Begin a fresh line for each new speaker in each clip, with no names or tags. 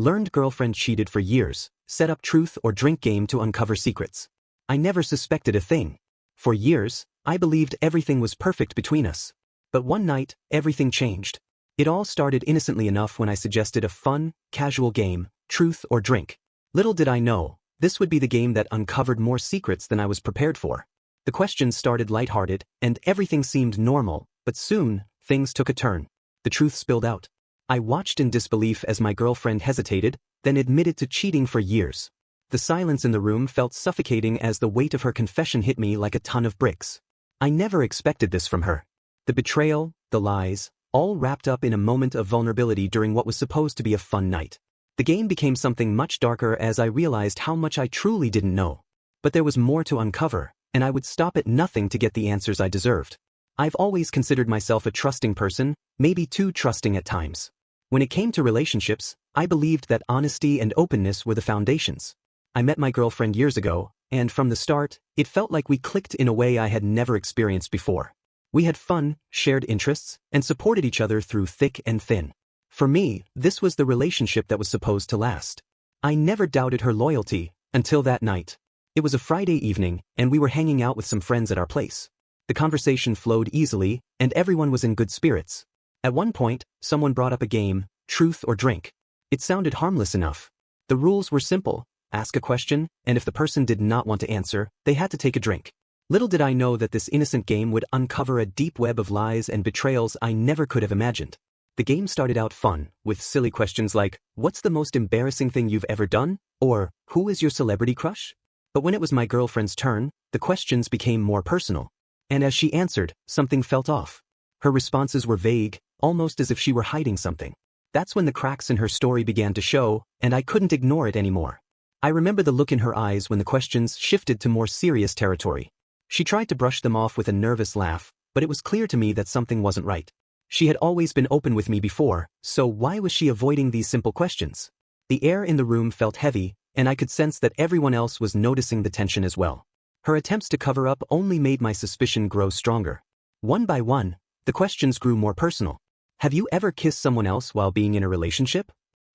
Learned girlfriend cheated for years, set up truth or drink game to uncover secrets. I never suspected a thing. For years, I believed everything was perfect between us. But one night, everything changed. It all started innocently enough when I suggested a fun, casual game, truth or drink. Little did I know, this would be the game that uncovered more secrets than I was prepared for. The questions started lighthearted, and everything seemed normal, but soon, things took a turn. The truth spilled out. I watched in disbelief as my girlfriend hesitated, then admitted to cheating for years. The silence in the room felt suffocating as the weight of her confession hit me like a ton of bricks. I never expected this from her. The betrayal, the lies, all wrapped up in a moment of vulnerability during what was supposed to be a fun night. The game became something much darker as I realized how much I truly didn't know. But there was more to uncover, and I would stop at nothing to get the answers I deserved. I've always considered myself a trusting person, maybe too trusting at times. When it came to relationships, I believed that honesty and openness were the foundations. I met my girlfriend years ago, and from the start, it felt like we clicked in a way I had never experienced before. We had fun, shared interests, and supported each other through thick and thin. For me, this was the relationship that was supposed to last. I never doubted her loyalty, until that night. It was a Friday evening, and we were hanging out with some friends at our place. The conversation flowed easily, and everyone was in good spirits. At one point, someone brought up a game, truth or drink. It sounded harmless enough. The rules were simple: ask a question, and if the person did not want to answer, they had to take a drink. Little did I know that this innocent game would uncover a deep web of lies and betrayals I never could have imagined. The game started out fun, with silly questions like, "What's the most embarrassing thing you've ever done?" or "Who is your celebrity crush?" But when it was my girlfriend's turn, the questions became more personal. And as she answered, something felt off. Her responses were vague, almost as if she were hiding something. That's when the cracks in her story began to show, and I couldn't ignore it anymore. I remember the look in her eyes when the questions shifted to more serious territory. She tried to brush them off with a nervous laugh, but it was clear to me that something wasn't right. She had always been open with me before, so why was she avoiding these simple questions? The air in the room felt heavy, and I could sense that everyone else was noticing the tension as well. Her attempts to cover up only made my suspicion grow stronger. One by one, the questions grew more personal. Have you ever kissed someone else while being in a relationship?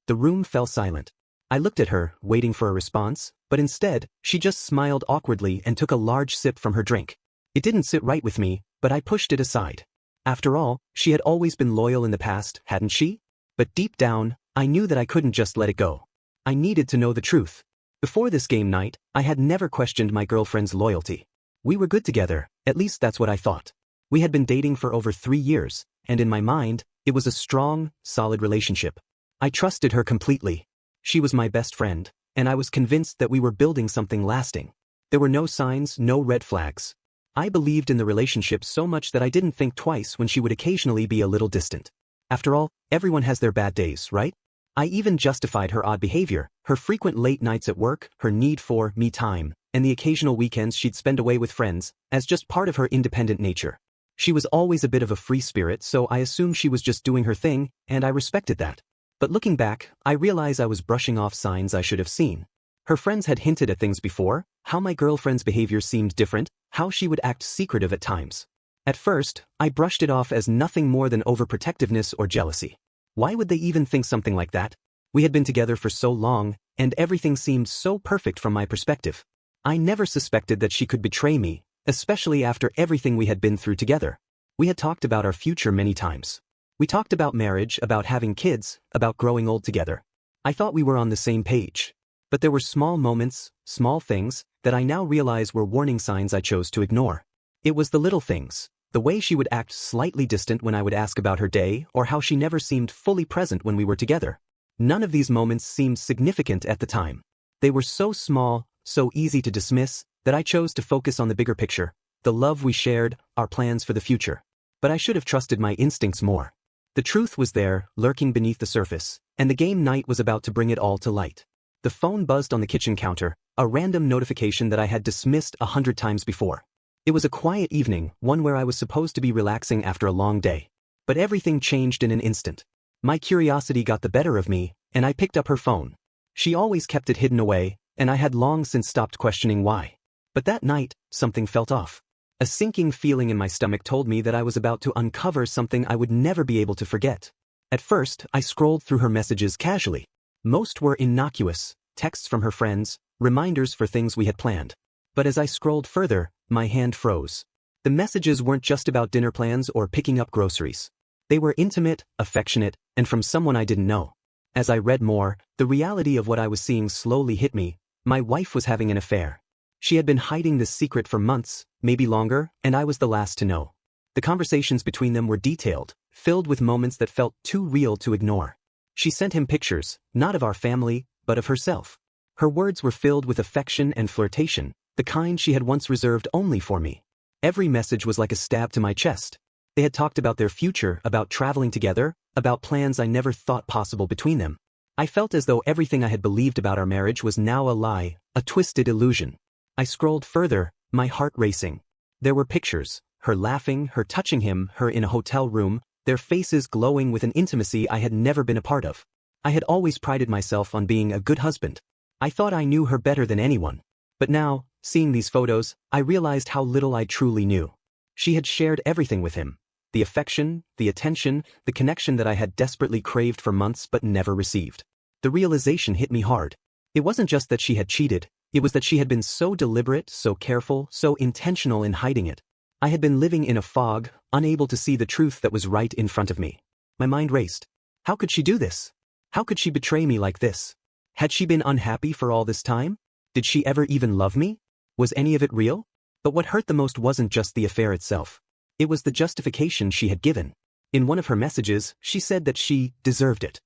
The room fell silent. I looked at her, waiting for a response, but instead, she just smiled awkwardly and took a large sip from her drink. It didn't sit right with me, but I pushed it aside. After all, she had always been loyal in the past, hadn't she? But deep down, I knew that I couldn't just let it go. I needed to know the truth. Before this game night, I had never questioned my girlfriend's loyalty. We were good together, at least that's what I thought. We had been dating for over 3 years, and in my mind, it was a strong, solid relationship. I trusted her completely. She was my best friend, and I was convinced that we were building something lasting. There were no signs, no red flags. I believed in the relationship so much that I didn't think twice when she would occasionally be a little distant. After all, everyone has their bad days, right? I even justified her odd behavior, her frequent late nights at work, her need for me time, and the occasional weekends she'd spend away with friends, as just part of her independent nature. She was always a bit of a free spirit, so I assumed she was just doing her thing, and I respected that. But looking back, I realize I was brushing off signs I should have seen. Her friends had hinted at things before, how my girlfriend's behavior seemed different, how she would act secretive at times. At first, I brushed it off as nothing more than overprotectiveness or jealousy. Why would they even think something like that? We had been together for so long, and everything seemed so perfect from my perspective. I never suspected that she could betray me, especially after everything we had been through together. We had talked about our future many times. We talked about marriage, about having kids, about growing old together. I thought we were on the same page. But there were small moments, small things, that I now realize were warning signs I chose to ignore. It was the little things, the way she would act slightly distant when I would ask about her day, or how she never seemed fully present when we were together. None of these moments seemed significant at the time. They were so small, so easy to dismiss, that I chose to focus on the bigger picture, the love we shared, our plans for the future. But I should have trusted my instincts more. The truth was there, lurking beneath the surface, and the game night was about to bring it all to light. The phone buzzed on the kitchen counter, a random notification that I had dismissed 100 times before. It was a quiet evening, one where I was supposed to be relaxing after a long day. But everything changed in an instant. My curiosity got the better of me, and I picked up her phone. She always kept it hidden away, and I had long since stopped questioning why. But that night, something felt off. A sinking feeling in my stomach told me that I was about to uncover something I would never be able to forget. At first, I scrolled through her messages casually. Most were innocuous, texts from her friends, reminders for things we had planned. But as I scrolled further, my hand froze. The messages weren't just about dinner plans or picking up groceries. They were intimate, affectionate, and from someone I didn't know. As I read more, the reality of what I was seeing slowly hit me. My wife was having an affair. She had been hiding this secret for months, maybe longer, and I was the last to know. The conversations between them were detailed, filled with moments that felt too real to ignore. She sent him pictures, not of our family, but of herself. Her words were filled with affection and flirtation, the kind she had once reserved only for me. Every message was like a stab to my chest. They had talked about their future, about traveling together, about plans I never thought possible between them. I felt as though everything I had believed about our marriage was now a lie, a twisted illusion. I scrolled further, my heart racing. There were pictures, her laughing, her touching him, her in a hotel room, their faces glowing with an intimacy I had never been a part of. I had always prided myself on being a good husband. I thought I knew her better than anyone. But now, seeing these photos, I realized how little I truly knew. She had shared everything with him. The affection, the attention, the connection that I had desperately craved for months but never received. The realization hit me hard. It wasn't just that she had cheated, it was that she had been so deliberate, so careful, so intentional in hiding it. I had been living in a fog, unable to see the truth that was right in front of me. My mind raced. How could she do this? How could she betray me like this? Had she been unhappy for all this time? Did she ever even love me? Was any of it real? But what hurt the most wasn't just the affair itself. It was the justification she had given. In one of her messages, she said that she deserved it.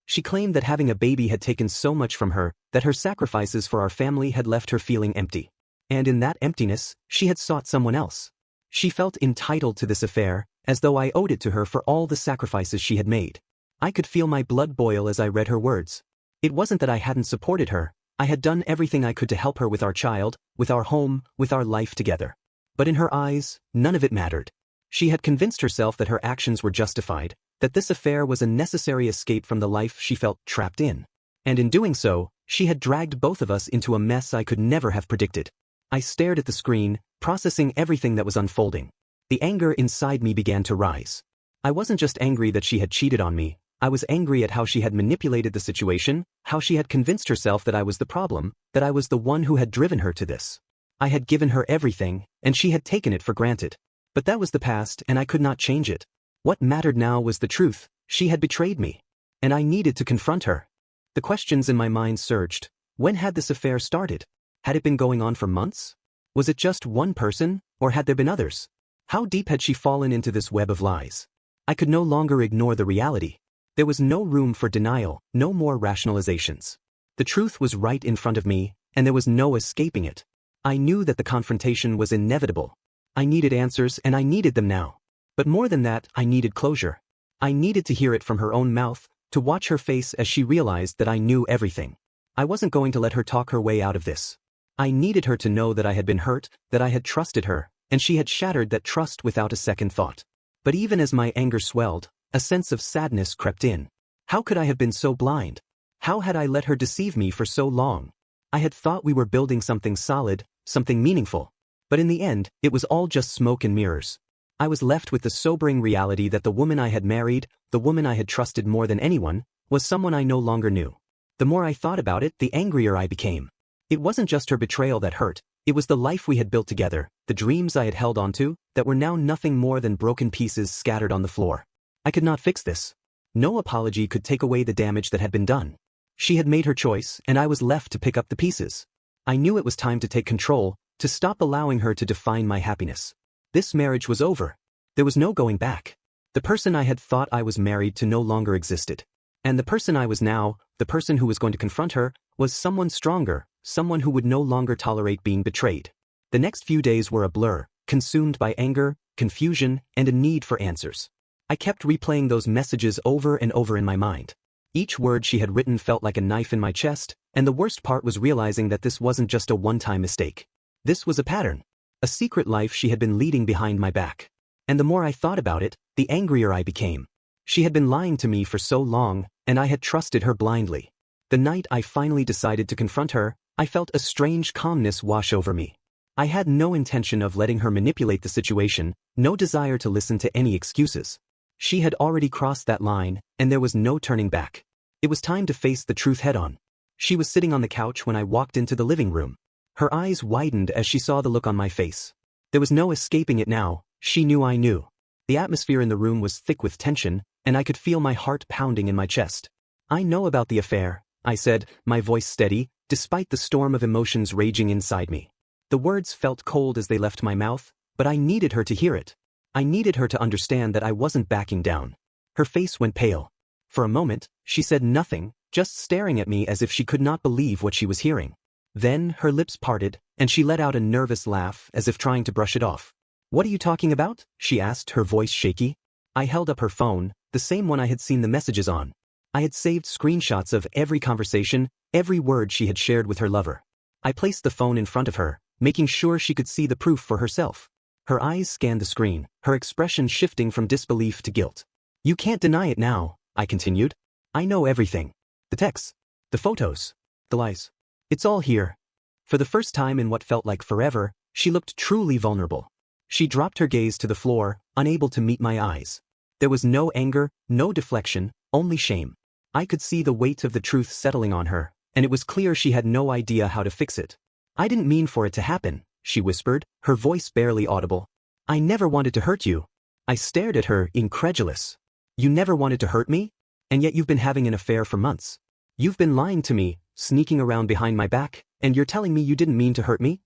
She claimed that having a baby had taken so much from her, that her sacrifices for our family had left her feeling empty. And in that emptiness, she had sought someone else. She felt entitled to this affair, as though I owed it to her for all the sacrifices she had made. I could feel my blood boil as I read her words. It wasn't that I hadn't supported her. I had done everything I could to help her with our child, with our home, with our life together. But in her eyes, none of it mattered. She had convinced herself that her actions were justified, that this affair was a necessary escape from the life she felt trapped in. And in doing so, she had dragged both of us into a mess I could never have predicted. I stared at the screen, processing everything that was unfolding. The anger inside me began to rise. I wasn't just angry that she had cheated on me, I was angry at how she had manipulated the situation, how she had convinced herself that I was the problem, that I was the one who had driven her to this. I had given her everything, and she had taken it for granted. But that was the past, and I could not change it. What mattered now was the truth. She had betrayed me. And I needed to confront her. The questions in my mind surged. When had this affair started? Had it been going on for months? Was it just one person, or had there been others? How deep had she fallen into this web of lies? I could no longer ignore the reality. There was no room for denial, no more rationalizations. The truth was right in front of me, and there was no escaping it. I knew that the confrontation was inevitable. I needed answers, and I needed them now. But more than that, I needed closure. I needed to hear it from her own mouth, to watch her face as she realized that I knew everything. I wasn't going to let her talk her way out of this. I needed her to know that I had been hurt, that I had trusted her, and she had shattered that trust without a second thought. But even as my anger swelled, a sense of sadness crept in. How could I have been so blind? How had I let her deceive me for so long? I had thought we were building something solid, something meaningful. But in the end, it was all just smoke and mirrors. I was left with the sobering reality that the woman I had married, the woman I had trusted more than anyone, was someone I no longer knew. The more I thought about it, the angrier I became. It wasn't just her betrayal that hurt, it was the life we had built together, the dreams I had held onto, that were now nothing more than broken pieces scattered on the floor. I could not fix this. No apology could take away the damage that had been done. She had made her choice, and I was left to pick up the pieces. I knew it was time to take control, to stop allowing her to define my happiness. This marriage was over. There was no going back. The person I had thought I was married to no longer existed. And the person I was now, the person who was going to confront her, was someone stronger, someone who would no longer tolerate being betrayed. The next few days were a blur, consumed by anger, confusion, and a need for answers. I kept replaying those messages over and over in my mind. Each word she had written felt like a knife in my chest, and the worst part was realizing that this wasn't just a one-time mistake. This was a pattern. A secret life she had been leading behind my back. And the more I thought about it, the angrier I became. She had been lying to me for so long, and I had trusted her blindly. The night I finally decided to confront her, I felt a strange calmness wash over me. I had no intention of letting her manipulate the situation, no desire to listen to any excuses. She had already crossed that line, and there was no turning back. It was time to face the truth head-on. She was sitting on the couch when I walked into the living room. Her eyes widened as she saw the look on my face. There was no escaping it now, she knew I knew. The atmosphere in the room was thick with tension, and I could feel my heart pounding in my chest. "I know about the affair," I said, my voice steady, despite the storm of emotions raging inside me. The words felt cold as they left my mouth, but I needed her to hear it. I needed her to understand that I wasn't backing down. Her face went pale. For a moment, she said nothing, just staring at me as if she could not believe what she was hearing. Then her lips parted, and she let out a nervous laugh as if trying to brush it off. "What are you talking about?" she asked, her voice shaky. I held up her phone, the same one I had seen the messages on. I had saved screenshots of every conversation, every word she had shared with her lover. I placed the phone in front of her, making sure she could see the proof for herself. Her eyes scanned the screen, her expression shifting from disbelief to guilt. "You can't deny it now," I continued. "I know everything. The texts, the photos, the lies. It's all here." For the first time in what felt like forever, she looked truly vulnerable. She dropped her gaze to the floor, unable to meet my eyes. There was no anger, no deflection, only shame. I could see the weight of the truth settling on her, and it was clear she had no idea how to fix it. "I didn't mean for it to happen," she whispered, her voice barely audible. "I never wanted to hurt you." I stared at her, incredulous. "You never wanted to hurt me? And yet you've been having an affair for months. You've been lying to me, sneaking around behind my back, and you're telling me you didn't mean to hurt me?"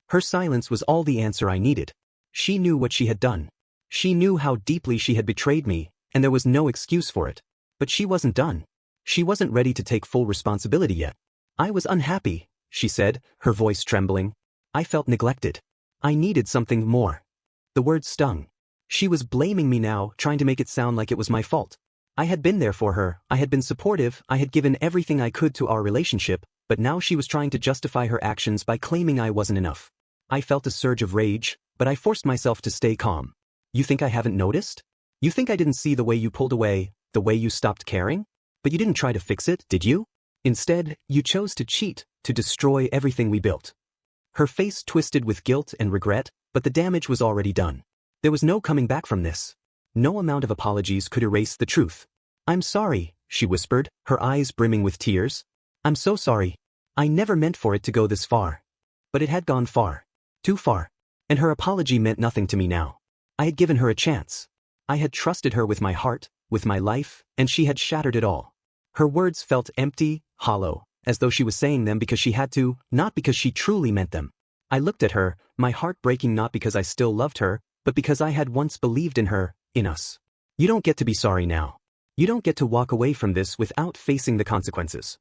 Her silence was all the answer I needed. She knew what she had done. She knew how deeply she had betrayed me, and there was no excuse for it. But she wasn't done. She wasn't ready to take full responsibility yet. "I was unhappy," she said, her voice trembling. "I felt neglected. I needed something more." The words stung. She was blaming me now, trying to make it sound like it was my fault. I had been there for her, I had been supportive, I had given everything I could to our relationship, but now she was trying to justify her actions by claiming I wasn't enough. I felt a surge of rage, but I forced myself to stay calm. "You think I haven't noticed? You think I didn't see the way you pulled away, the way you stopped caring? But you didn't try to fix it, did you? Instead, you chose to cheat, to destroy everything we built." Her face twisted with guilt and regret, but the damage was already done. There was no coming back from this. No amount of apologies could erase the truth. "I'm sorry," she whispered, her eyes brimming with tears. "I'm so sorry. I never meant for it to go this far." But it had gone far. Too far. And her apology meant nothing to me now. I had given her a chance. I had trusted her with my heart, with my life, and she had shattered it all. Her words felt empty, hollow, as though she was saying them because she had to, not because she truly meant them. I looked at her, my heart breaking not because I still loved her, but because I had once believed in her, in us. "You don't get to be sorry now. You don't get to walk away from this without facing the consequences."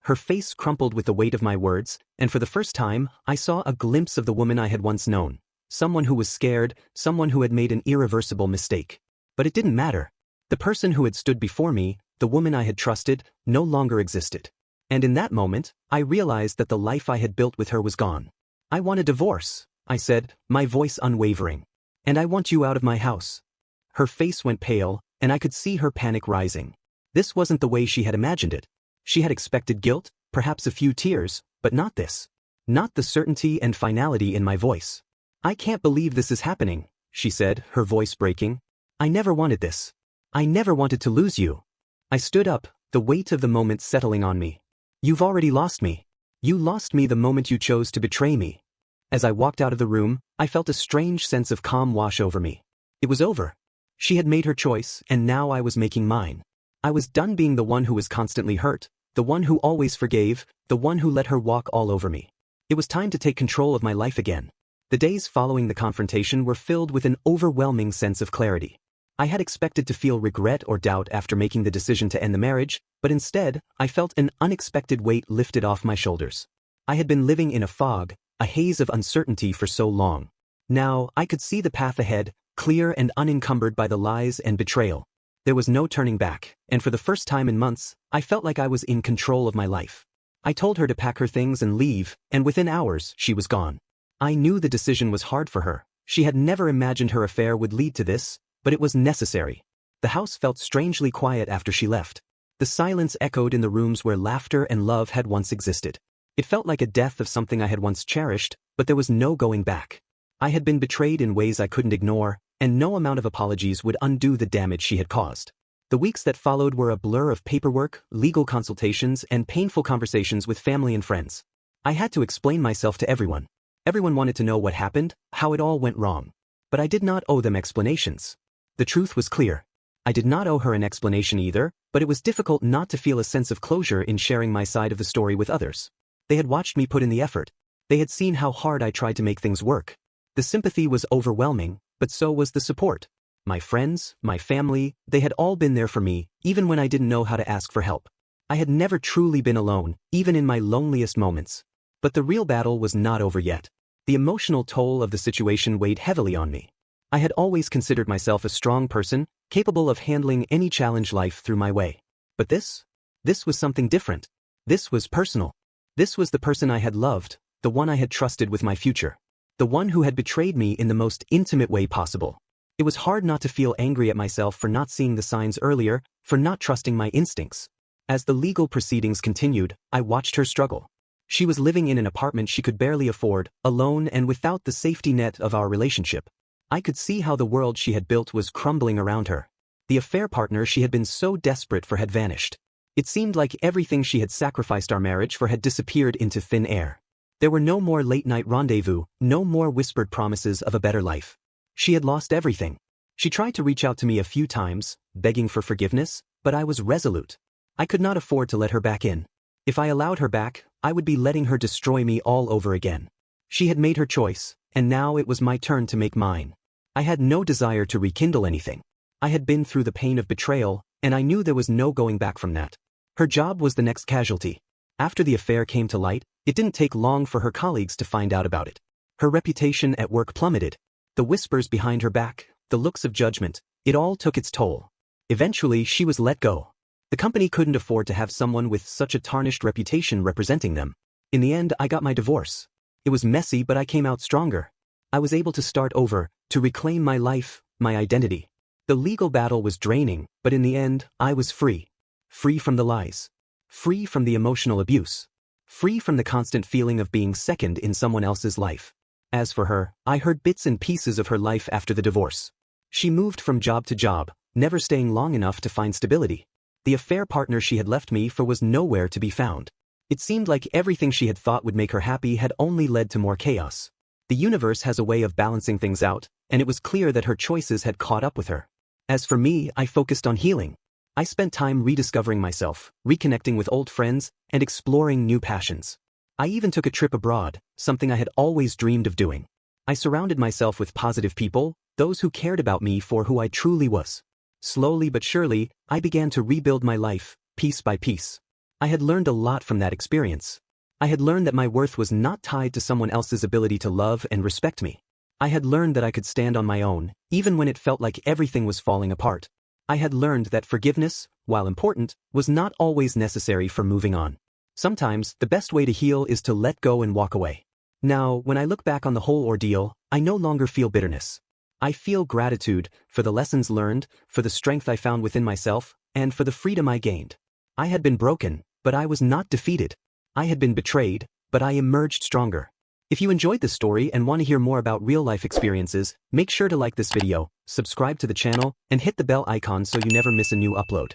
Her face crumpled with the weight of my words, and for the first time, I saw a glimpse of the woman I had once known. Someone who was scared, someone who had made an irreversible mistake. But it didn't matter. The person who had stood before me, the woman I had trusted, no longer existed. And in that moment, I realized that the life I had built with her was gone. "I want a divorce," I said, my voice unwavering. "And I want you out of my house." Her face went pale, and I could see her panic rising. This wasn't the way she had imagined it. She had expected guilt, perhaps a few tears, but not this. Not the certainty and finality in my voice. "I can't believe this is happening," she said, her voice breaking. "I never wanted this. I never wanted to lose you." I stood up, the weight of the moment settling on me. "You've already lost me. You lost me the moment you chose to betray me." As I walked out of the room, I felt a strange sense of calm wash over me. It was over. She had made her choice, and now I was making mine. I was done being the one who was constantly hurt, the one who always forgave, the one who let her walk all over me. It was time to take control of my life again. The days following the confrontation were filled with an overwhelming sense of clarity. I had expected to feel regret or doubt after making the decision to end the marriage, but instead, I felt an unexpected weight lifted off my shoulders. I had been living in a fog, a haze of uncertainty for so long. Now, I could see the path ahead, clear and unencumbered by the lies and betrayal. There was no turning back, and for the first time in months, I felt like I was in control of my life. I told her to pack her things and leave, and within hours, she was gone. I knew the decision was hard for her. She had never imagined her affair would lead to this, but it was necessary. The house felt strangely quiet after she left. The silence echoed in the rooms where laughter and love had once existed. It felt like a death of something I had once cherished, but there was no going back. I had been betrayed in ways I couldn't ignore, and no amount of apologies would undo the damage she had caused. The weeks that followed were a blur of paperwork, legal consultations, and painful conversations with family and friends. I had to explain myself to everyone. Everyone wanted to know what happened, how it all went wrong. But I did not owe them explanations. The truth was clear. I did not owe her an explanation either, but it was difficult not to feel a sense of closure in sharing my side of the story with others. They had watched me put in the effort. They had seen how hard I tried to make things work. The sympathy was overwhelming, but so was the support. My friends, my family, they had all been there for me, even when I didn't know how to ask for help. I had never truly been alone, even in my loneliest moments. But the real battle was not over yet. The emotional toll of the situation weighed heavily on me. I had always considered myself a strong person, capable of handling any challenge life threw my way. But this was something different. This was personal. This was the person I had loved, the one I had trusted with my future. The one who had betrayed me in the most intimate way possible. It was hard not to feel angry at myself for not seeing the signs earlier, for not trusting my instincts. As the legal proceedings continued, I watched her struggle. She was living in an apartment she could barely afford, alone and without the safety net of our relationship. I could see how the world she had built was crumbling around her. The affair partner she had been so desperate for had vanished. It seemed like everything she had sacrificed our marriage for had disappeared into thin air. There were no more late-night rendezvous, no more whispered promises of a better life. She had lost everything. She tried to reach out to me a few times, begging for forgiveness, but I was resolute. I could not afford to let her back in. If I allowed her back, I would be letting her destroy me all over again. She had made her choice, and now it was my turn to make mine. I had no desire to rekindle anything. I had been through the pain of betrayal, and I knew there was no going back from that. Her job was the next casualty. After the affair came to light, it didn't take long for her colleagues to find out about it. Her reputation at work plummeted. The whispers behind her back, the looks of judgment, it all took its toll. Eventually, she was let go. The company couldn't afford to have someone with such a tarnished reputation representing them. In the end, I got my divorce. It was messy, but I came out stronger. I was able to start over, to reclaim my life, my identity. The legal battle was draining, but in the end, I was free. Free from the lies. Free from the emotional abuse. Free from the constant feeling of being second in someone else's life. As for her, I heard bits and pieces of her life after the divorce. She moved from job to job, never staying long enough to find stability. The affair partner she had left me for was nowhere to be found. It seemed like everything she had thought would make her happy had only led to more chaos. The universe has a way of balancing things out, and it was clear that her choices had caught up with her. As for me, I focused on healing. I spent time rediscovering myself, reconnecting with old friends, and exploring new passions. I even took a trip abroad, something I had always dreamed of doing. I surrounded myself with positive people, those who cared about me for who I truly was. Slowly but surely, I began to rebuild my life, piece by piece. I had learned a lot from that experience. I had learned that my worth was not tied to someone else's ability to love and respect me. I had learned that I could stand on my own, even when it felt like everything was falling apart. I had learned that forgiveness, while important, was not always necessary for moving on. Sometimes, the best way to heal is to let go and walk away. Now, when I look back on the whole ordeal, I no longer feel bitterness. I feel gratitude for the lessons learned, for the strength I found within myself, and for the freedom I gained. I had been broken, but I was not defeated. I had been betrayed, but I emerged stronger. If you enjoyed this story and want to hear more about real-life experiences, make sure to like this video, subscribe to the channel, and hit the bell icon so you never miss a new upload.